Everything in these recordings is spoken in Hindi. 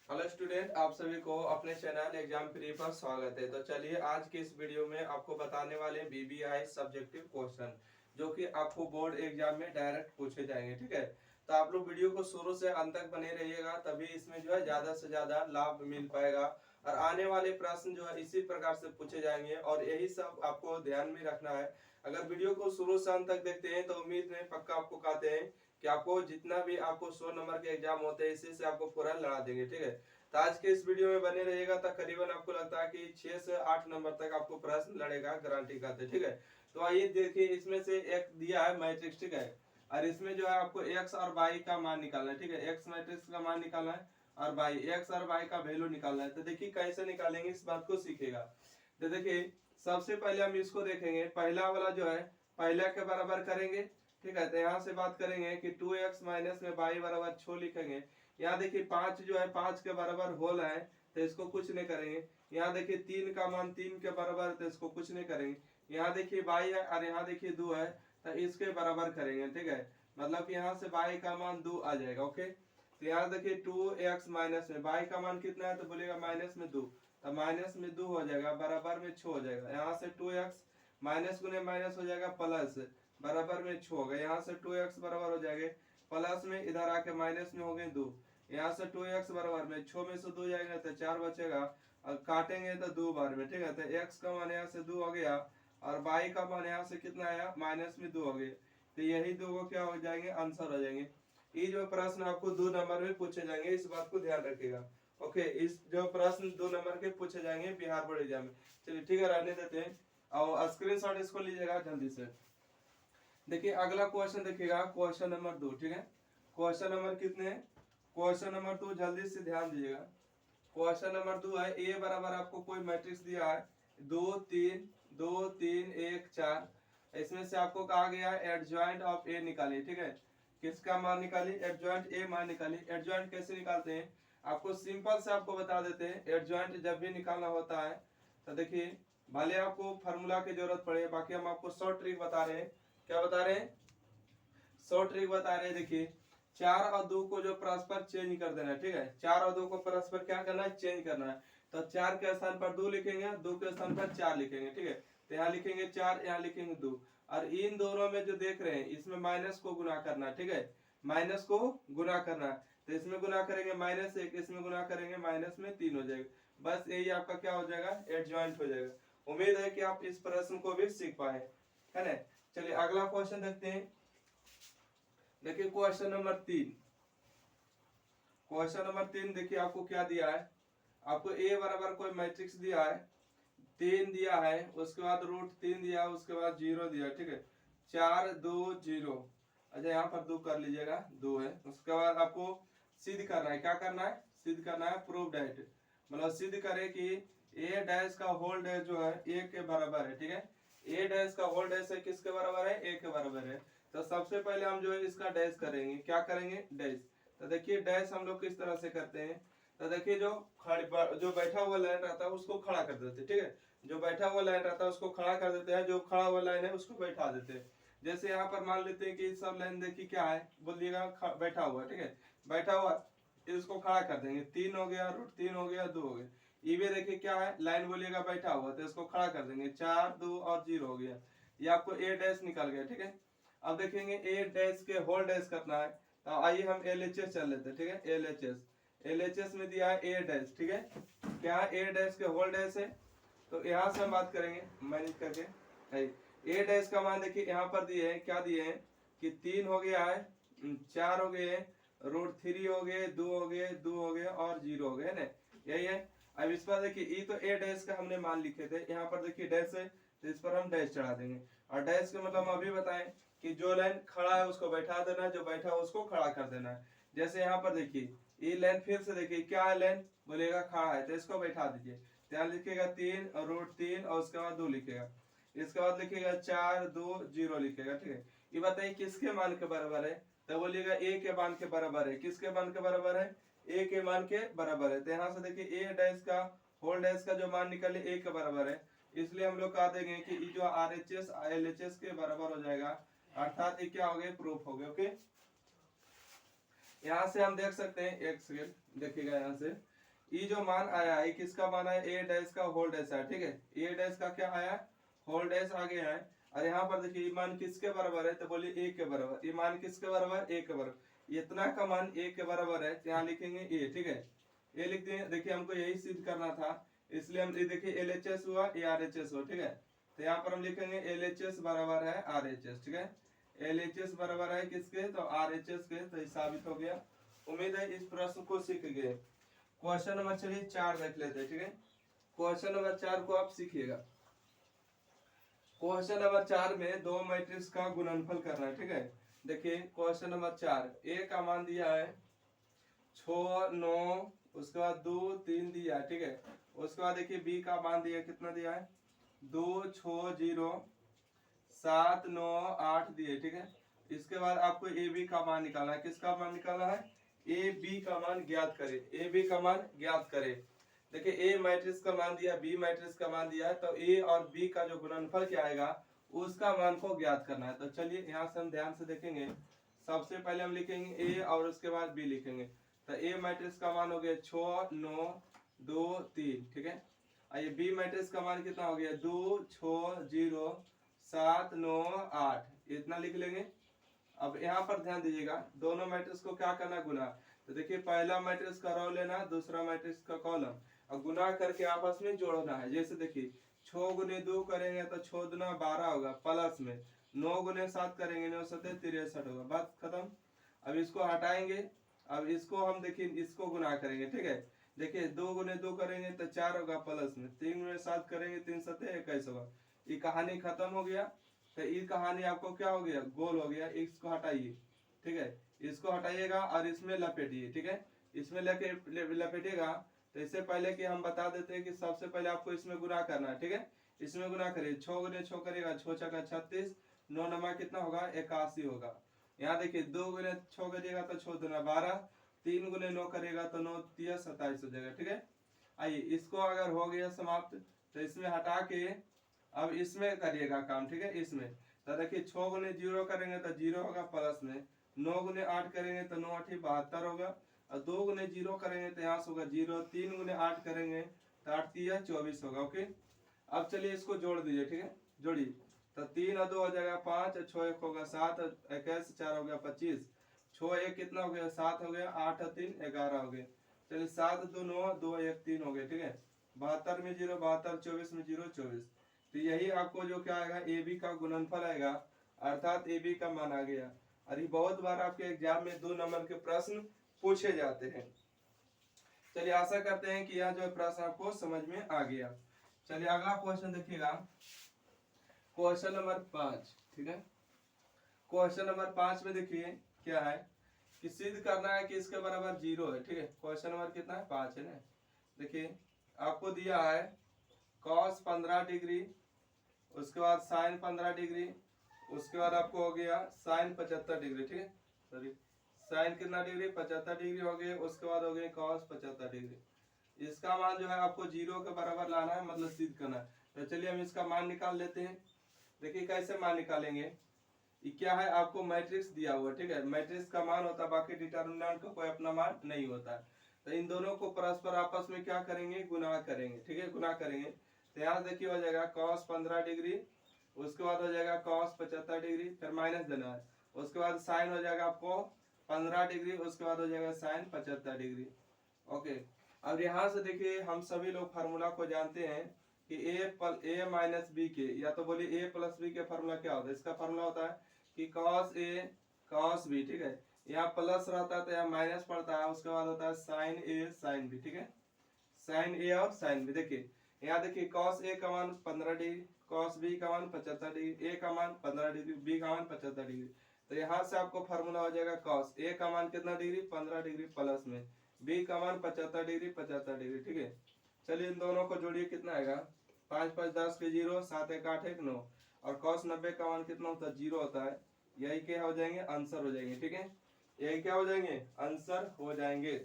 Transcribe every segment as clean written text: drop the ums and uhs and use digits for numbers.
हेलो स्टूडेंट, आप सभी को अपने चैनल एग्जाम फ्री पर स्वागत है। तो चलिए आज की इस वीडियो में आपको बताने वाले हैं बीबीआई सब्जेक्टिव क्वेश्चन जो कि आपको बोर्ड एग्जाम में डायरेक्ट पूछे जाएंगे। ठीक है, तो आप लोग वीडियो को शुरू से अंत तक बने रहिएगा, तभी इसमें जो है ज्यादा से ज्यादा लाभ मिल पाएगा। और आने वाले प्रश्न जो है इसी प्रकार से पूछे जाएंगे और यही सब आपको ध्यान में रखना है। अगर वीडियो को शुरू से अंत तक देखते हैं तो उम्मीद नहीं, पक्का आपको कहते हैं कि आपको जितना भी आपको 100 नंबर के एग्जाम होते हैं इसी से आपको पूरा लड़ा देंगे। ठीक है, तो आज के इस वीडियो में बने रहिएगा, तकरीबन आपको लगता है कि 6 से 8 नंबर तक आपको प्रश्न लड़ेगा, गारंटी कहते हैं। ठीक है, तो आइए देखिए, इसमें से एक दिया है मैट्रिक्स। ठीक है, और इसमें जो है आपको एक्स और वाई का मान निकालना है। ठीक है, एक्स मैट्रिक्स का मान निकालना है और वाई, एक्स और वाई का वैल्यू निकालना है। तो देखिए कैसे निकालेंगे, इस बात को सीखेगा। तो देखिए सबसे पहले हम इसको देखेंगे, पहला वाला जो है पहला के बराबर करेंगे। ठीक है, तो यहाँ से बात करेंगे कि 2x माइनस में वाई बराबर 6 लिखेंगे। यहाँ देखिए 5 जो है 5 के बराबर होल है, तो इसको कुछ नहीं करेंगे। यहाँ देखिए 3 का मान 3 के बराबर, तो इसको कुछ नहीं करेंगे। यहाँ देखिए बाई है और यहाँ देखिए 2 है, तो इसके बराबर करेंगे। ठीक है, मतलब यहाँ से बाई का मान 2 आ जाएगा। ओके, तो यहाँ देखिए 2x माइनस में बाई का मान कितना है, तो बोलेगा माइनस में 2, तो माइनस में 2 हो जाएगा, बराबर में 6 हो जाएगा। यहाँ से 2x माइनस गुने माइनस हो जाएगा प्लस, बराबर में 6 हो गया। यहाँ से 2x बराबर हो जाएगा प्लस में, इधर आके माइनस में हो गए 2। यहाँ से 2x बराबर में 6 में से 2 जाएगा तो 4 बचेगा, और काटेंगे तो 2 बार में। ठीक है, तो x का मान यहाँ से 2 हो गया और y का मान यहाँ से कितना आया, माइनस में 2 हो गया। तो यही दो को क्या हो जाएंगे, आंसर हो जाएंगे। ये जो प्रश्न आपको 2 नंबर में पूछे जाएंगे, इस बात को ध्यान रखिएगा। ओके, इस जो प्रश्न 2 नंबर के पूछे जाएंगे बिहार बोर्ड एग्जाम में। चलिए ठीक है, रहने देते हैं और स्क्रीनशॉट इसको लीजिएगा जल्दी से। देखिए अगला क्वेश्चन देखिएगा, क्वेश्चन नंबर 2। ठीक है, क्वेश्चन नंबर कितने हैं, क्वेश्चन नंबर 2, जल्दी से ध्यान दीजिएगा। क्वेश्चन नंबर 2 है, ए बराबर आपको कोई मैट्रिक्स दिया है 2 3 2 3 1 4। इसमें से आपको कहा गया है एडजॉइंट ऑफ ए निकालिए। ठीक है, किसका मान निकालिए, एडजॉइंट ए मान निकालिए। एडजॉइंट कैसे निकालते हैं, आपको सिंपल से आपको बता देते हैं। एडजॉइंट जब भी निकालना होता है तो देखिए, भले आपको फार्मूला की जरूरत पड़े, बाकी हम आपको शॉर्ट ट्रिक बता रहे हैं। क्या बता रहे हैं, शॉर्ट ट्रिक बता रहे हैं। देखिए 4 और 2 को जो परस्पर चेंज कर देना है। ठीक है, 4 और 2 को परस्पर क्या करना है, चेंज करना है। तो 4 के स्थान पर 2 लिखेंगे, 2 के स्थान पर 4 लिखेंगे। ठीक है, तो यहाँ लिखेंगे 4, यहाँ लिखेंगे 2। और इन दोनों में जो देख रहे हैं इसमें माइनस को गुना करना है। ठीक है, माइनस को गुना करना है, तो इसमें गुना करेंगे -1, इसमें गुना करेंगे -3 हो जाएगा। बस यही आपका क्या हो जाएगा, एडजॉइंट हो जाएगा। उम्मीद है कि आप इस प्रश्न को भी सीख पाए, है ना। चलिए अगला क्वेश्चन देखते हैं। देखिए क्वेश्चन नंबर 3, क्वेश्चन नंबर 3 देखिए आपको क्या दिया है। आपको ए बराबर कोई मैट्रिक्स दिया है, 3 दिया है, उसके बाद √3 दिया है, उसके बाद 0 दिया है। ठीक है, 4 2 0। अच्छा यहाँ पर 2 कर लीजिएगा, 2 है। उसके बाद आपको सिद्ध करना है, क्या करना है, सिद्ध करना है, प्रूव डैट, मतलब सिद्ध करे कि ए डैश का होल डैश जो है ए के बराबर है। ठीक है, ए डैश का होल डैश है किसके बराबर है, ए के बराबर है। तो सबसे पहले हम जो है इसका डैश करेंगे, क्या करेंगे, डैश। तो देखिए डैश हम लोग किस तरह से करते हैं, तो देखिए जो बैठा हुआ लाइन रहता है उसको खड़ा कर देते हैं। ठीक है, जो बैठा हुआ लाइन रहता है उसको खड़ा कर देते हैं, जो खड़ा हुआ लाइन है उसको बैठा देते हैं। जैसे यहाँ पर मान लेते हैं कि सब लाइन देखिए क्या है, बोलिएगा बैठा हुआ। ठीक है, बैठा हुआ, इसको खड़ा कर देंगे, 3 हो गया, √3 हो गया, 2 हो गया। ये भी देखिए क्या है, लाइन बोलिएगा बैठा हुआ, तो इसको खड़ा कर देंगे, 4 2 और 0 हो गया। ये आपको ए डैश निकल गया। ठीक है, अब देखेंगे ए डैश के होल डैश करना है, तो आइए हम LHS चल लेते हैं। ठीक है, LHS में दिया है ए डैश। ठीक है, क्या ए डैश के होल डैश है, तो यहाँ से हम बात करेंगे मैनेज करके। ए डैश का मान देखिए यहाँ पर दिए हैं, क्या दिए हैं कि 3 हो गया है, 4 हो गए, √3 हो गए, 2 हो गए, 2 हो गए और 0 हो गए, है ना, यही है। अब इस पर देखिए ये तो ए डैश का हमने मान लिखे थे, यहाँ पर देखिए डैश है, तो इस पर हम डैश चढ़ा देंगे। और डैश का मतलब हम अभी बताएं कि जो लाइन खड़ा है उसको बैठा देना है, जो बैठा है उसको खड़ा कर देना है। जैसे यहाँ पर देखिए ये लाइन, फिर से देखिए क्या है, लाइन बोलेगा खड़ा है, तो इसको बैठा दीजिए। यहाँ लिखेगा 3 और √3 और उसके बाद 2 लिखेगा, इसके बाद लिखेगा 4 2 0 लिखेगा। ठीक है, ये बताइए किसके मान के बराबर है, तो बोलिएगा ए के मान के बराबर है। किसके मान के बराबर है, ए के मान के बराबर है। तो यहाँ से देखिए ए डैश का होल डैश का जो मान निकले ए के बराबर है, इसलिए हम लोग कह देंगे कि ये जो RHS LHS के बराबर हो जाएगा, अर्थात ये क्या हो गए, प्रूफ हो गए। ओके, यहाँ से हम देख सकते हैं, एक सेकेंड देखिएगा यहाँ से, ये जो मान आया है किसका मान है, ए डैश का होल डैश है, ठीक है, ए डैश का क्या आया, होल डैश आ गया है। और यहाँ पर देखिए ये मान किसके बराबर है, तो बोलिए ए के बराबर। ये मान किसके बराबर, ए के बराबर। इतना का मान ए के बराबर है, यहाँ लिखेंगे ए, ठीक है, ए लिख देंगे। देखिए हमको यही सिद्ध करना था, इसलिए हम देखिए LHS हुआ, ये RHS हुआ, ठीक है। तो यहाँ पर हम लिखेंगे LHS बराबर है RHS, ठीक है। LHS बराबर है किसके, तो RHS के, तो ये साबित हो गया। उम्मीद है इस प्रश्न को सीख गए। क्वेश्चन नंबर चलिए 4 देख लेते हैं, ठीक है। क्वेश्चन नंबर 4 को आप सीखिएगा। क्वेश्चन नंबर 4 में दो मैट्रिक्स का गुणनफल करना है, ठीक है। देखिए क्वेश्चन नंबर 4, ए का मान दिया है 6 9, उसके बाद 2 3 दिया, ठीक है। उसके बाद देखिए बी का मान दिया, कितना दिया है, 2 6 0 7 9 8 दिए, ठीक है। इसके बाद आपको ए बी का मान निकालना है। किसका मान निकालना है, ए बी का मान ज्ञात करे, ए बी का मान ज्ञात करे। देखिए ए मैट्रिक्स का मान दिया, बी मैट्रिक्स का मान दिया है, तो ए और बी का जो गुणनफल क्या आएगा उसका मान को ज्ञात करना है। तो चलिए यहाँ से हम ध्यान से देखेंगे। सबसे पहले हम लिखेंगे ए और उसके बाद बी लिखेंगे। तो ए मैट्रिक्स का मान हो गया 6 9 2 3, ठीक है। आइए बी मैट्रिक्स का मान कितना हो गया, 2 6 0 7 9 8, इतना लिख लेंगे। अब यहाँ पर ध्यान दीजिएगा, दोनों मैट्रिक्स को क्या करना, गुना। तो देखिए पहला मैट्रिक्स का रो लेना, दूसरा मैट्रिक्स का कॉलम, और गुना करके आपस में जोड़ना है। जैसे देखिए 6 गुने 2 करेंगे तो 6 दुना 12 होगा, प्लस में 9 गुने 7 करेंगे 9 7 63 होगा, बात खत्म। अब इसको हटाएंगे, अब इसको हम देखिए इसको गुना करेंगे, ठीक है। देखिए 2 गुने 2 करेंगे तो 4 होगा, प्लस में 3 गुने 7 करेंगे 3 7 21 होगा। ये कहानी खत्म हो गया। तो ये कहानी आपको क्या हो गया, गोल हो गया। इसको हटाइए, ठीक है, इसको हटाइएगा और इसमें लपेटिए, ठीक है। इसमें लपेटिएगा। तो इससे पहले कि हम बता देते हैं कि सबसे पहले आपको इसमें गुना करना है, ठीक है। इसमें गुना करिए, 6 गुने 6 करेगा 6 छक्का 36, 9 नमा कितना होगा 81 होगा। यहाँ देखिए 2 गुने 6 करिएगा तो 6 दुना 12, 3 गुने 9 करेगा तो 9 3 27 हो जाएगा, ठीक है। आइए इसको अगर हो गया समाप्त, तो इसमें हटा के अब इसमें करिएगा काम, ठीक है। इसमें तो देखिए 6 गुने 0 करेंगे तो 0 होगा, प्लस में 9 गुने 8 करेंगे तो 9 8 72 होगा, और 2 गुने 0 करेंगे तो यहाँ से होगा 0, 3 गुने 8 करेंगे तो 8 3 24 होगा, ओके। अब चलिए इसको जोड़ दीजिए, ठीक है, जोड़िए। तो 3 और 2 हो जाएगा 5, 6 1 होगा 7, 21 4 हो गया 25, 6 1 कितना हो गया 7 हो गया, 8 और 3 11 हो गए। चलिए 7 2 9 2 1 3 हो गए, ठीक है। 72 में 0 72, 24 में 0 24। तो यही आपको जो क्या आएगा, ए बी का गुणनफल आएगा, अर्थात ए बी का मान आ गया। और ये बहुत बार आपके एग्जाम में 2 नंबर के प्रश्न पूछे जाते हैं। चलिए आशा करते हैं कि यह जो प्रश्न आपको समझ में आ गया। चलिए अगला क्वेश्चन देखिएगा, क्वेश्चन नंबर 5, ठीक है। क्वेश्चन नंबर 5 में देखिए क्या है कि सिद्ध करना है कि इसके बराबर 0 है, ठीक है। क्वेश्चन नंबर कितना है, 5 है ना। देखिए आपको दिया है cos 15 डिग्री, उसके बाद साइन 15 डिग्री, उसके बाद आपको हो गया साइन 75 डिग्री, ठीक है। सॉरी, साइन कितना डिग्री 75 डिग्री हो गए, उसके बाद हो गए cos 75 डिग्री। इसका मान जो है आपको 0 के बराबर लाना है, मतलब सिद्ध करना है। तो चलिए हम इसका मान निकाल लेते हैं। देखिए कैसे मान निकालेंगे, ये क्या है, आपको मैट्रिक्स दिया हुआ, ठीक है। मैट्रिक्स का मान होता है, बाकी डिटर्मिनेंट का कोई अपना मान नहीं होता है। तो इन दोनों को परस्पर आपस में क्या करेंगे, गुना करेंगे, ठीक है, गुना करेंगे। तो यहाँ देखिए हो जाएगा cos 15 डिग्री, उसके बाद हो जाएगा cos 75 डिग्री, फिर माइनस देना है। उसके बाद साइन हो जाएगा आपको 15 डिग्री, उसके बाद हो जाएगा साइन 75 डिग्री, ओके। अब यहाँ से देखिए हम सभी लोग फार्मूला को जानते हैं कि a माइनस बी के, या तो बोलिए a प्लस बी के फार्मूला क्या होता है। इसका फार्मूला होता है कि cos a cos b, ठीक है। यहाँ प्लस रहता है तो यहाँ माइनस पड़ता है, उसके बाद होता है साइन a साइन b, ठीक है। साइन a और साइन b। देखिए यहाँ देखिए cos a का मान 15 डिग्री, cos b का मान 75 डिग्री, a का मान 15 डिग्री, b का मान 75 डिग्री। तो यहाँ से आपको फार्मूला हो जाएगा cos a का मान कितना डिग्री 15 डिग्री, प्लस में b का मान 75 डिग्री 75 डिग्री, ठीक है। चलिए इन दोनों को जोड़िए, कितना आएगा 5 5 10 के 0, 7 1 8 1 9, और cos 90 का मान कितना होता है 0 होता है। यही क्या हो जाएंगे, आंसर हो जाएंगे, ठीक है। यही क्या हो जाएंगे, आंसर हो जाएंगे।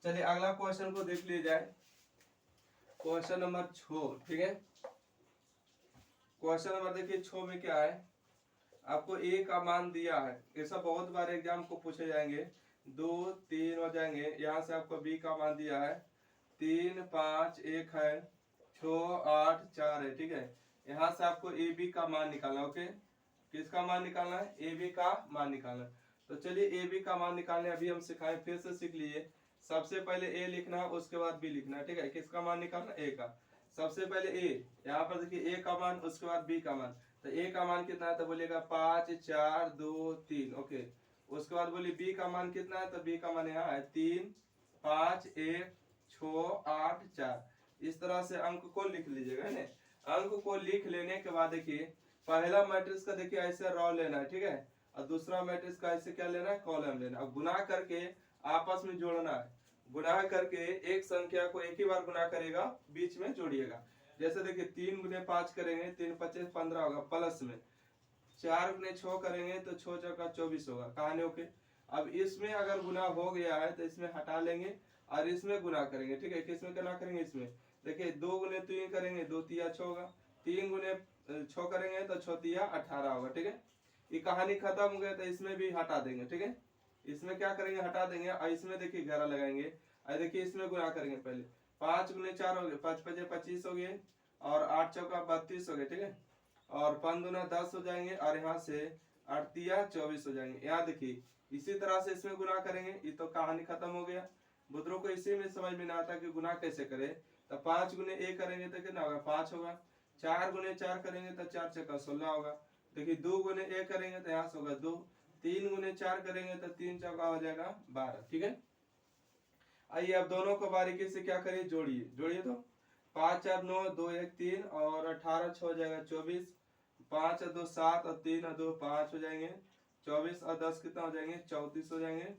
चलिए अगला क्वेश्चन को देख लिया जाए, क्वेश्चन नंबर 6, ठीक है। क्वेश्चन नंबर देखिए 6 में क्या है, आपको a का मान दिया है। ऐसा बहुत बार एग्जाम को पूछे जाएंगे। 2 3 हो जाएंगे। यहाँ से आपको बी का मान दिया है 3 5 1 है, 6 8 4 है, ठीक है। यहाँ से आपको ए बी का मान निकालना, ओके। किसका मान निकालना है? ए बी का मान निकालना। तो चलिए ए बी का मान निकालने अभी हम सिखाए, फिर से सीख लिए। सबसे पहले ए लिखना, उसके बाद बी लिखना, ठीक है। किसका मान निकालना? ए का। सबसे पहले ए, यहाँ पर देखिए ए का मान, उसके बाद बी का मान। तो ए का मान कितना है? तो बोलिएगा 5 4 2 3, ओके। उसके बाद बोलिए बी का मान कितना है? तो बी का मान यहाँ है 3 5 1 6 8 4। इस तरह से अंक को लिख लीजिएगा, है ना। अंक को लिख लेने के बाद देखिए पहला मैट्रिक्स का देखिए ऐसे रो लेना है, ठीक है। और दूसरा मैट्रिक्स का ऐसे क्या लेना है? कॉलम लेना है। अब गुना करके आपस में जोड़ना है। गुना करके एक संख्या को एक ही बार गुना करेगा, बीच में जोड़िएगा। जैसे देखिए 3 गुने 5 करेंगे, 3 25 15 होगा, प्लस में 4 गुने 6 करेंगे तो 6 चौका 24 होगा, कहानी ओके। अब इसमें अगर गुना हो गया है तो इसमें हटा लेंगे और इसमें गुना करेंगे, ठीक है। किसमें गुना करेंगे? इसमें। देखिए 2 गुने 3 करेंगे, 2 तिया 6 होगा। 3 गुने 6 करेंगे तो 6 तिया 18 होगा, ठीक है। ये कहानी खत्म हो गया तो इसमें भी हटा देंगे, ठीक है। इसमें क्या करेंगे? हटा देंगे। और इसमें देखिए 11 लगाएंगे और देखिए इसमें गुना करेंगे पहले। 5 गुने 4 हो गए, 5 5 25 हो गए, और 8 चौका 32 हो गए, ठीक है। और 5 दूना 10 हो जाएंगे, और यहाँ से 8 तिया 24 हो जाएंगे। यहाँ देखिए इसी तरह से इसमें गुना करेंगे। ये तो कहानी खत्म हो गया। बुद्रों को इसी में समझ में ना आता कि गुना कैसे करें। तो 5 गुने 1 करेंगे तो कितना होगा? 5 होगा। 4 गुने 4 करेंगे तो 4 चौका 16 होगा। देखिए 2 गुने 1 करेंगे तो यहाँ से होगा 2। 3 गुने 4 करेंगे तो 3 चौका हो जाएगा 12, ठीक है। आइए अब दोनों को बारीकी से क्या करिए? जोड़िए। जोड़िए तो 5 4 9 2 1 3 और 18 6 हो जाएगा 24। 5 और 2 7 और 3 और 2 5 हो जाएंगे। 24 और 10 कितना हो जाएंगे? 34 हो जाएंगे।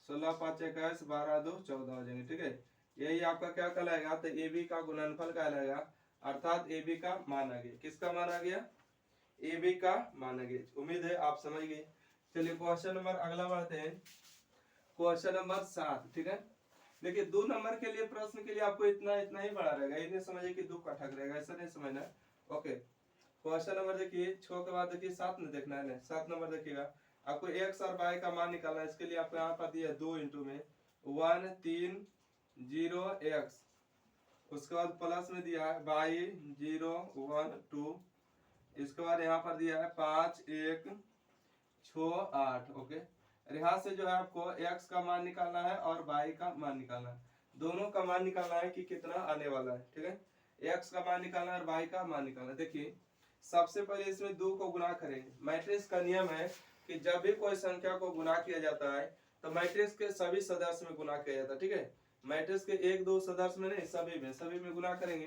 16 5 21, 12 2 14 हो जाएंगे, ठीक है। यही आपका क्या कहलाएगा? तो ए बी का गुणनफल कहलाएगा, अर्थात ए बी का मान आ गया। किसका मान आ गया? ए बी का मान आ गया। उम्मीद है आप समझ गए। चलिए क्वेश्चन नंबर अगला बढ़ते हैं। क्वेश्चन नंबर 7, ठीक है। देखिए 2 नंबर के लिए प्रश्न के लिए आपको इतना इतना ही बड़ा रहेगा, ये नहीं समझिए कि 2 का ठग रहेगा, ऐसा नहीं समझना। ओके, क्वेश्चन नंबर देखिए 6 के बाद देखिए 7 में देखना है ना। 7 नंबर देखिएगा, आपको x और y का मान निकालना है। इसके लिए आपको यहाँ पर दिया 2 इंटू में 1 3 0 x, उसके बाद प्लस में दिया है y 0 1 2, इसके बाद यहाँ पर दिया है 5 1 6 8, ओके। यहाँ से जो है आपको x का मान निकालना है और y का मान निकालना है। दोनों का मान निकालना है कि कितना आने वाला है, ठीक है। x का मान निकालना है और y का मान निकालना है। देखिए सबसे पहले इसमें 2 को गुना करेंगे। मैट्रिक्स का नियम है कि जब भी कोई संख्या को गुना किया जाता है तो मैट्रिक्स के सभी सदस्य में गुना किया जाता है, ठीक है। मैट्रिक्स के 1 2 सदस्य में नहीं, सभी में गुना करेंगे।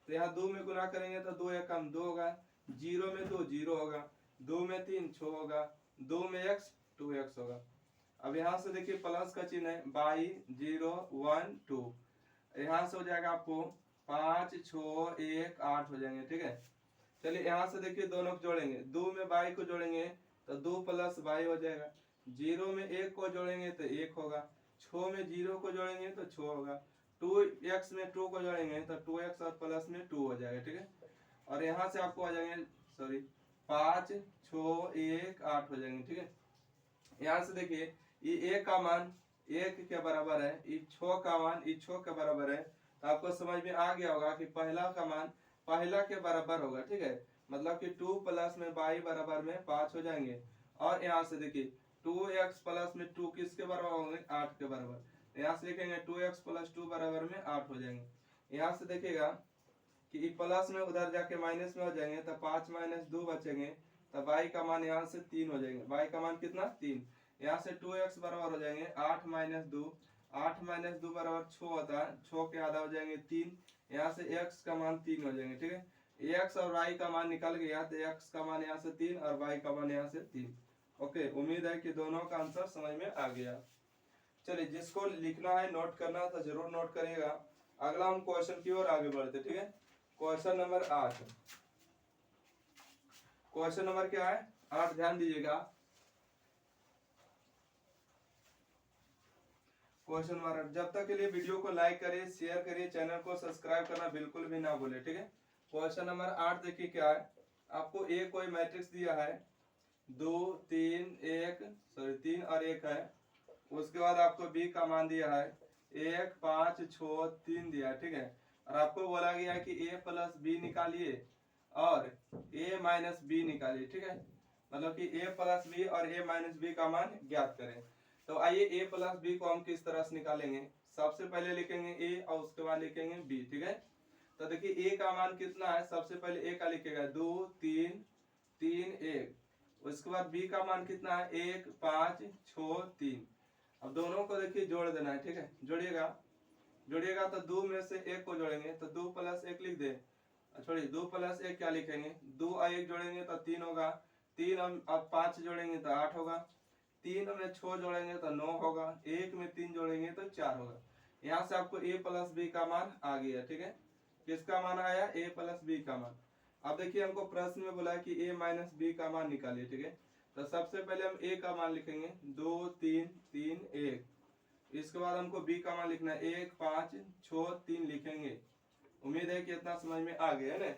तो यहाँ 2 में गुना करेंगे तो 2 एक 2 होगा, 0 में 2 0 होगा, 2 में 3 6 होगा, 2 में x 2x होगा। अब यहाँ से देखिए प्लस का चिन्ह है, y 0 1 2, यहाँ से हो जाएगा आपको 5 6 1 8 हो जाएंगे, ठीक है। चलिए यहाँ से देखिए दोनों को जोड़ेंगे। 2 में y को जोड़ेंगे तो 2 प्लस y हो जाएगा। 0 में 1 को जोड़ेंगे तो 1 होगा। 6 में 0 को जोड़ेंगे तो 6 होगा। 2x में 2 को जोड़ेंगे तो 2x और प्लस में 2 हो जाएगा, ठीक है। और यहाँ से आपको आ जाएंगे 5 6 1 8 हो जाएंगे, ठीक है। यहाँ से देखिए ये a का मान 1 के बराबर है, ये 6 का मान ये 6 के बराबर है। तो आपको समझ में आ गया होगा कि पहला का मान पहला के बराबर होगा, ठीक है। मतलब कि 2 प्लस में y बराबर में 5 हो जाएंगे। और यहाँ से देखिए 2x प्लस में 2 किसके बराबर होंगे? 8 के बराबर। यहाँ से लिखेंगे 2x प्लस 2 बराबर में 8 हो जाएंगे। यहाँ से देखिएगा कि प्लस में उधर जाके माइनस में हो जाएंगे तो 5 - 2 बचेंगे। तो y का मान यहाँ से 3 हो जाएंगे। y का मान कितना? 3। यहाँ से 2x बराबर हो जाएंगे 8 - 2, 8 - 2 बराबर 6 होता है, 6 के आधा हो जाएंगे 3। यहाँ से x का मान 3 हो जाएंगे, ठीक है। x और y का मान निकल गया तो x का मान यहाँ से 3 और y का मान यहाँ से 3। ओके, उम्मीद है कि दोनों का आंसर समझ में आ गया। चलिए जिसको लिखना है नोट करना तो जरूर नोट करिएगा। अगला हम क्वेश्चन की ओर आगे बढ़ते, ठीक है। Question number 8। क्वेश्चन नंबर क्या है? 8, ध्यान दीजिएगा। क्वेश्चन नंबर 8, जब तक के लिए वीडियो को लाइक करिए, शेयर करिए, चैनल को सब्सक्राइब करना बिल्कुल भी ना भूले, ठीक है। क्वेश्चन नंबर 8 देखिए क्या है। आपको कोई मैट्रिक्स दिया है 2 3 1 3 और 1 है। उसके बाद आपको बी का मान दिया है 1 5 6 3 दिया है, ठीक है। और आपको बोला गया है कि ए प्लस बी निकालिए और ए माइनस बी निकालिए, ठीक है। मतलब कि ए प्लस बी और ए माइनस बी का मान ज्ञात करें। तो आइए ए प्लस बी को हम किस तरह से निकालेंगे। सबसे पहले लिखेंगे ए और उसके बाद लिखेंगे बी, ठीक है। तो देखिए ए का मान कितना है, सबसे पहले ए का लिखेगा 2 3 3 1। उसके बाद बी का मान कितना है 1 5 6 3। अब दोनों को देखिए जोड़ देना है, ठीक है। जोड़िएगा तो 2 में से 1 को जोड़ेंगे तो 2 प्लस 1 लिख दे। छोड़िए 2 प्लस 1 क्या लिखेंगे, 2 और 1 जोड़ेंगे तो 3 होगा। 3 अब 5 जोड़ेंगे तो 8 होगा। 3 में 6 जोड़ेंगे तो 9 होगा। 1 में 3 जोड़ेंगे तो 4 होगा। यहाँ से आपको a प्लस बी का मान आ गया, ठीक है। किसका मान आया, a प्लस बी का मान। अब देखिए हमको प्रश्न में बोला है कि a माइनस बी का मान निकालिए, ठीक है। तो सबसे पहले हम a का मान लिखेंगे 2 3 3 1। इसके बाद हमको b का मान लिखना है 1 5 6 3 लिखेंगे। उम्मीद है कि इतना समझ में आ गया है ना।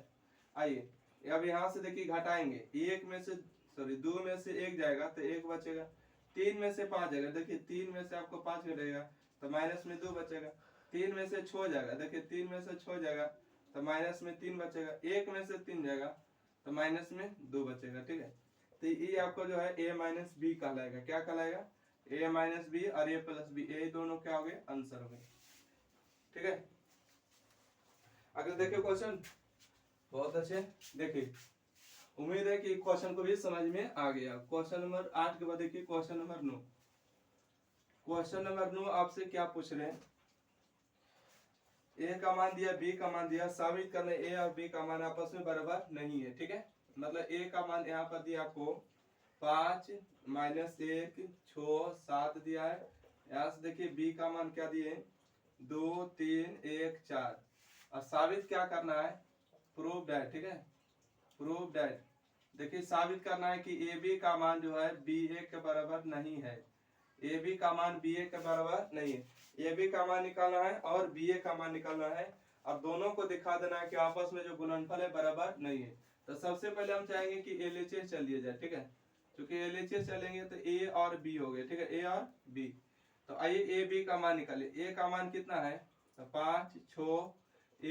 आइए अब यहाँ से देखिए घटाएंगे, 1 में से 2 में से 1 जाएगा तो 1 बचेगा। 3 में से 5 जाएगा, देखिए 3 में से आपको 5 घटेगा तो माइनस में 2 बचेगा। 3 में से 6 जाएगा, देखिए 3 में से 6 जाएगा तो माइनस में 3 बचेगा। 1 में से 3 जाएगा तो माइनस में 2 बचेगा, ठीक है। तो ये आपको जो है a माइनस बी कहलाएगा। क्या कहलाएगा, a माइनस बी और a प्लस बी, ये दोनों क्या हो गए, आंसर हो गए, ठीक है। अगर देखिए क्वेश्चन बहुत अच्छे देखिए, उम्मीद है कि क्वेश्चन को भी समझ में आ गया। क्वेश्चन नंबर 8 के बाद देखिए क्वेश्चन नंबर 9। क्वेश्चन नंबर 9 आपसे क्या पूछ रहे हैं, ए का मान दिया बी का मान दिया, साबित करने ए और बी का मान आपस में बराबर नहीं है, ठीक है। मतलब ए का मान यहाँ पर दिया आपको 5 माइनस 1 6 7 दिया है। यहाँ से देखिए बी का मान क्या दिए 2 3 1 4। और साबित क्या करना है, प्रूव दैट, ठीक है। प्रूव दैट देखिए साबित करना है कि ए बी का मान जो है बी ए के बराबर नहीं है। ए बी का मान बी ए के बराबर नहीं है। ए बी का मान निकालना है और बी ए का मान निकालना है। अब दोनों को दिखा देना है कि आपस में जो गुणनफल है बराबर नहीं है। तो सबसे पहले हम चाहेंगे कि एलएचएस चल लिया जाए, ठीक है। क्योंकि एलएचएस चलेंगे तो ए और बी हो गए, ठीक है, ए और बी। तो आइए ए बी का मान निकालिए। ए का मान कितना है, तो 5 6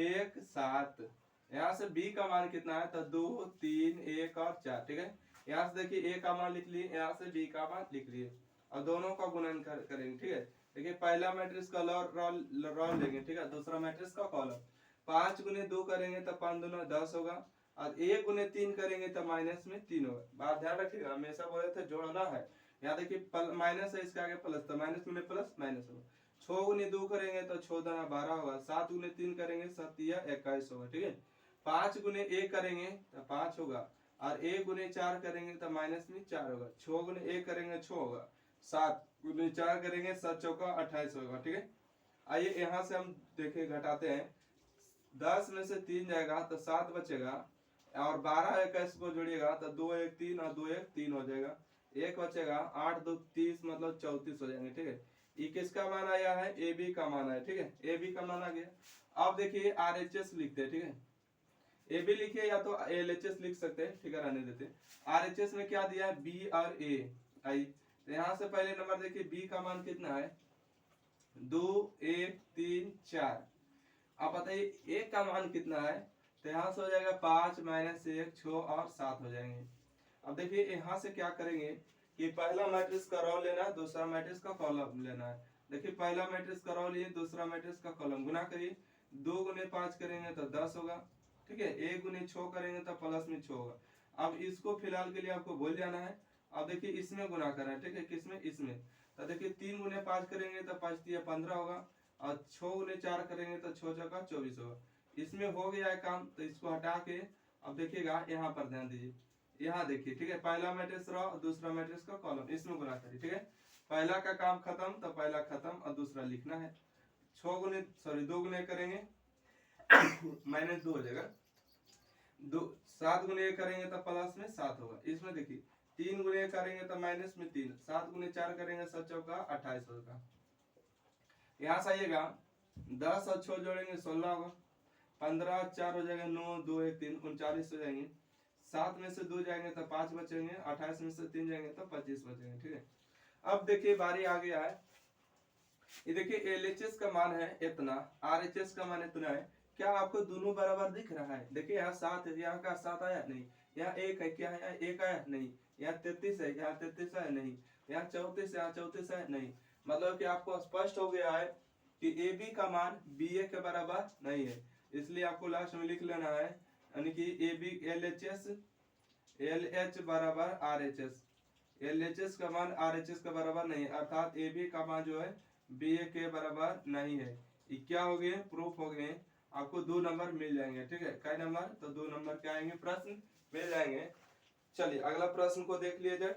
1 7। यहाँ से बी का मान कितना है, तो 2 3 1 और 4, ठीक है। यहाँ से देखिए ए का मान लिख लिए, यहाँ से बी का मान लिख लिए और दोनों का गुणन करेंगे, ठीक है। देखिए पहला मैट्रिक्स का रोल लेंगे, ठीक है। दूसरा मैट्रिक्स का कॉलम। 5 गुने 2 करेंगे तो 5 दूना 10 होगा और 1 गुने 3 करेंगे तो माइनस में 3 होगा। बात ध्यान रखिएगा, हमेशा बोले थे जोड़ना है। यहाँ देखिए माइनस है, इसका आगे प्लस, तो माइनस गुने प्लस माइनस होगा। 6 गुने 2 करेंगे तो 6 दूना 12 होगा। 7 गुने 3 करेंगे 7 या 21 होगा, ठीक है। 5 गुने 1 करेंगे तो 5 होगा और 1 गुने 4 करेंगे तो माइनस में 4 होगा। 6 गुने 1 करेंगे 6 होगा। 7 गुने 4 करेंगे 7 चौका 28 होगा, ठीक है। आइए यहाँ से हम देखें घटाते हैं। 10 में से 3 जाएगा तो 7 बचेगा और 12 21 को जोड़िएगा तो 2 1 3 और 2 1 3 हो जाएगा। 1 बचेगा, 8 2 30 मतलब 34 हो जाएंगे, ठीक है। ये किसका मान आया है, ए बी का मान है, ठीक है। ए बी का मान आ गया। अब देखिए RHS लिखते हैं, ठीक है। ए बी लिखिए या तो LHS लिख सकते हैं, ठीक है, रहने देते। RHS में क्या दिया है, बी और ए। आई तो यहाँ से पहले नंबर देखिए बी का मान कितना है, 2 1 3 4। अब बताइए ए का मान कितना है, तो यहाँ से हो जाएगा 5 माइनस 1 6 और 7 हो जाएंगे। अब देखिए यहाँ से क्या करेंगे कि पहला मैट्रिक्स का रो लेना है, दूसरा मैट्रिक्स का कॉलम लेना है। देखिए पहला मैट्रिक्स का रो लिए, दूसरा मैट्रिक्स का कॉलम, गुना करिए। 2 गुने 5 करेंगे तो 10 होगा, ठीक है। 1 गुने 6 करेंगे तो प्लस में 6 होगा। अब इसको फिलहाल के लिए आपको भूल जाना है। अब देखिए इसमें गुना करना है, ठीक है, किसमें, इसमें। तो देखिए 3 गुने 5 करेंगे तो 5 तिया 15 होगा और 6 गुने 4 करेंगे तो 6 चौका 24 होगा। इसमें हो गया है काम, तो इसको हटा के अब देखिएगा यहाँ पर ध्यान दीजिए। यहाँ देखिए, ठीक है, पहला मैट्रिक्स रो और दूसरा मैट्रिक्स का कॉलम, इसमें गुना करिए, ठीक है। पहला का काम खत्म तो पहला खत्म और दूसरा लिखना है। 2 गुने करेंगे माइनस 2 हो जाएगा। 7 गुने 1 करेंगे तो प्लस में 7 होगा। इसमें देखिए 3 गुने 1 करेंगे तो माइनस में 3। 7 गुने 4 करेंगे 7 चौका 28 होगा। यहाँ से आइएगा 10 और 6 जोड़ेंगे 16 होगा। 15 4 हो जाएगा 9 2 1 3 39 हो जाएंगे। 7 में से 2 जाएंगे तो 5 बचेंगे। 28 में से 3 जाएंगे तो 25 बचेंगे, ठीक है। अब देखिए बारी आ गया है ये देखिए LHS का मान है इतना, RHS का मान इतना है। क्या आपको दोनों बराबर दिख रहा है? देखिए यहाँ 7 है, यहाँ का 7 आया नहीं, यहाँ 1 है, क्या है यहाँ 1 आया नहीं, यहाँ 33 है, यहाँ 33 आया नहीं, यहाँ 34, यहाँ 34 है नहीं। मतलब कि आपको स्पष्ट हो गया है कि AB का मान BA के बराबर नहीं है। इसलिए आपको लास्ट में लिख लेना है, यानी कि AB LHS LH बराबर RHS, LHS का मान RHS के बराबर नहीं है, अर्थात AB का मान जो है BA के बराबर नहीं है। ये क्या हो गए? प्रूफ हो गए। आपको 2 नंबर मिल जाएंगे, ठीक है। कई नंबर? तो 2 नंबर क्या आएंगे? प्रश्न मिल जाएंगे। चलिए अगला प्रश्न को देख लिया जाए।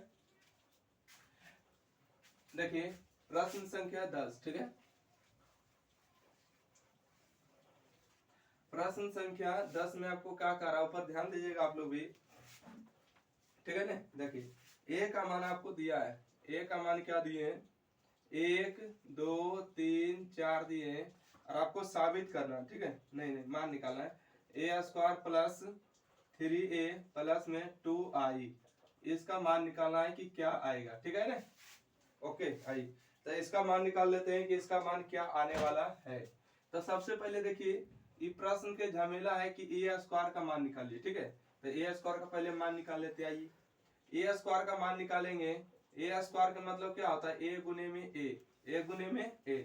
देखिए प्रश्न संख्या 10, ठीक है। प्रश्न संख्या 10 में आपको क्या कह रहा है, ऊपर ध्यान दीजिएगा आप लोग भी, ठीक है ना। देखिए ए का मान आपको दिया है, ए का मान क्या दिए हैं? 1 2 3 4 दिए हैं और आपको साबित करना, ठीक है। नहीं मान निकालना है। A² प्लस 3A प्लस में 2I, इसका मान निकालना है कि क्या आएगा, ठीक है ना। ओके आई, तो इसका मान निकाल लेते हैं कि इसका मान क्या आने वाला है। तो सबसे पहले देखिए ये प्रश्न के झमेला है कि A² का मान निकालिए, ठीक है। तो A² का पहले मान निकाल लेते आइए। A² का मान निकालेंगे। A² का मतलब क्या होता है? A गुने में A, A गुने में A।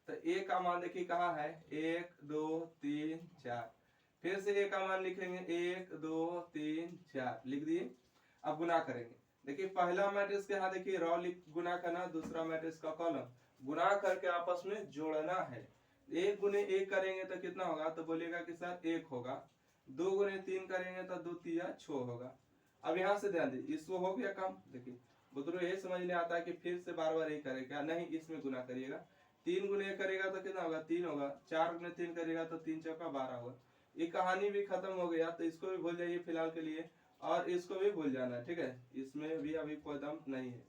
तो A का मान देखिए कहाँ है? 1 2 3 4। फिर से A का मान लिखेंगे, 1 2 3 4 लिख दिए। अब गुना करेंगे। देखिए पहला मैट्रिक्स के यहाँ देखिए रॉ गुना करना, दूसरा मैट्रिक्स का कॉलम गुना करके आपस में जोड़ना है। 1 गुने 1 करेंगे तो कितना होगा? तो बोलिएगा कि सर 1 होगा। 2 गुने 3 करेंगे तो 2 3 6 होगा। अब यहाँ से ध्यान दीजिए, इसको हो गया काम। देखिए बुजुर्ग ये समझने आता है कि फिर से बार बार ये करेगा नहीं, इसमें गुना करिएगा। 3 गुने 1 करेगा तो कितना होगा? 3 होगा। 4 गुने 3 करेगा तो 3 चौका 12 होगा। ये कहानी भी खत्म हो गया, तो इसको भी भूल जाइए फिलहाल के लिए, और इसको भी भूल जाना, ठीक है। इसमें भी अभी कोई दम नहीं है।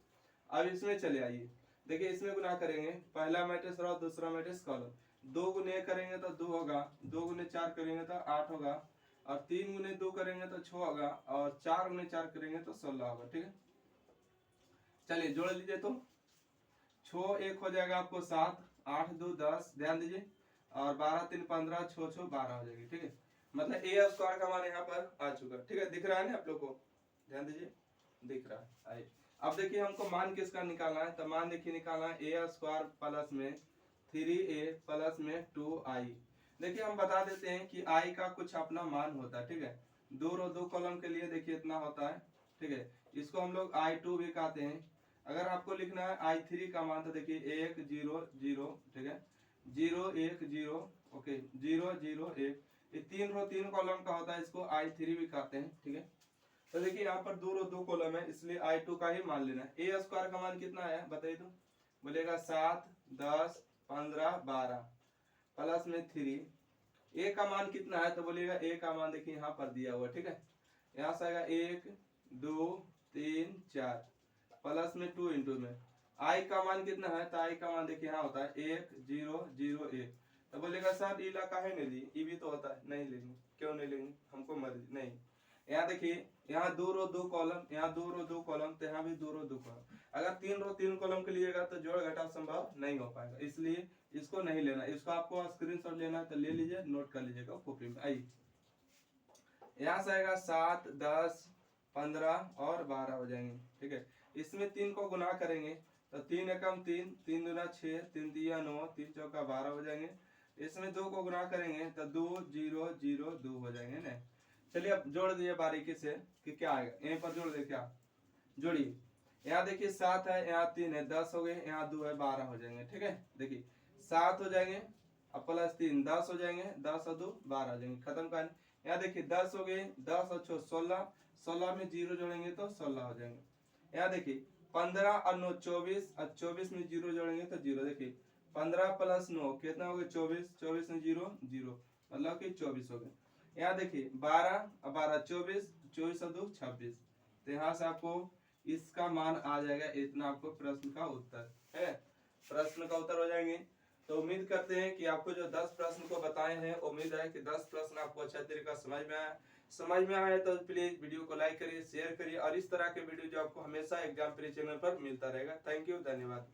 अब इसमें चले आइए। देखिए इसमें गुना करेंगे, पहला मैट्रिक्स रॉ, दूसरा मैट्रिक्स कॉलम। 2 गुने 1 करेंगे तो 2 होगा, 2 गुने 4 करेंगे तो 8 होगा, और 3 गुने 2 करेंगे तो 6 होगा, और 4 गुने 4 करेंगे तो 16 होगा, ठीक है। चलिए जोड़ लीजिए। तो 6 1 हो जाएगा आपको 7, 8 2 10, ध्यान दीजिए, और 12 3 15, 6 6 12 हो जाएगी, ठीक है। मतलब A² का मान यहाँ पर आ चुका, ठीक है। दिख रहा है ना आप लोग को? ध्यान दीजिए, दिख रहा है। आइए अब देखिए हमको मान किसका निकालना है। तो मान देखिए निकालना है A² प्लस में 3A प्लस में 2I। देखिए हम बता देते हैं कि I का कुछ अपना मान होता है, ठीक है। 2 रो 2 कॉलम के लिए देखिए इतना होता है, ठीक है। इसको हम लोग I2 भी कहते हैं। अगर आपको लिखना है I3 का मान तो देखिए 1 0 0, ठीक है, 0 1 0, ओके 0 0 1। ये 3 रो 3 कॉलम का होता है, इसको I3 भी कहते हैं, ठीक है। तो देखिए यहाँ पर 2 रो 2 कॉलम है, इसलिए I2 का ही मान लेना है। A² का मान कितना है बताइए? तो बोलेगा 7 10 15 12 प्लस में 3। A का मान कितना है? तो बोलिएगा A का मान देखिए यहाँ पर दिया हुआ, ठीक है। यहाँ से आएगा 1 2 3 4 प्लस में 2 इंटू में। I का मान कितना है? तो I का मान देखिए यहाँ होता है 1 0 0 1। तो बोलेगा सर ई ला काहे नहीं ली? ई भी तो होता है। नहीं लेंगे, क्यों नहीं लेंगे? हमको मर्जी नहीं। यहाँ देखिए यहाँ 2 रो 2 कॉलम, यहाँ 2 रो 2 कॉलम, तो यहाँ भी 2 रो 2 कॉलम। अगर 3 रो 3 कॉलम के लिएगा तो जोड़ घटाव संभव नहीं हो पाएगा, इसलिए इसको नहीं लेना। इसको आपको स्क्रीनशॉट लेना है तो ले लीजिए, नोट कर लीजिएगा कॉपी में। आइए यहाँ से आएगा 7 10 15 और 12 हो जाएंगे, ठीक है। इसमें 3 को गुना करेंगे तो 3 एकम 3, 3 दूना 6, 3 तिया 9, 3 चौका 12 हो जाएंगे। इसमें 2 को गुना करेंगे तो 2 0 0 2 हो जाएंगे ना। चलिए अब जोड़ दिए बारीकी से कि क्या आएगा। यहीं पर जोड़ दे, क्या जोड़िए। यहाँ देखिए 7 है, यहाँ 3 है, 10 हो गए, यहाँ 2 है 12 हो जाएंगे, ठीक है। देखिए 7 हो जाएंगे अब प्लस 3 10 हो जाएंगे, 10 और 2 12 हो जाएंगे, खत्म कर। यहाँ देखिए 10 हो गए, 10 और 6 16, 16 में 0 जोड़ेंगे तो 16 हो जाएंगे। यहाँ देखिए 15 और 9 24, और 24 में 0 जोड़ेंगे तो 0। देखिए 15 प्लस 9 कितना हो गया? 24, 24 में 0 0, मतलब कि 24 हो गए। यहाँ देखिए 12 और 12 24, 24 और 2 26। तो यहाँ से आपको इसका मान आ जाएगा इतना। आपको प्रश्न का उत्तर है, प्रश्न का उत्तर हो जाएंगे। तो उम्मीद करते हैं कि आपको जो 10 प्रश्न को बताए हैं, उम्मीद है कि 10 प्रश्न आपको अच्छा तरीका समझ में आया तो प्लीज वीडियो को लाइक करिए, शेयर करिए, और इस तरह के वीडियो जो आपको हमेशा एग्जाम प्री चैनल पर मिलता रहेगा। थैंक यू, धन्यवाद।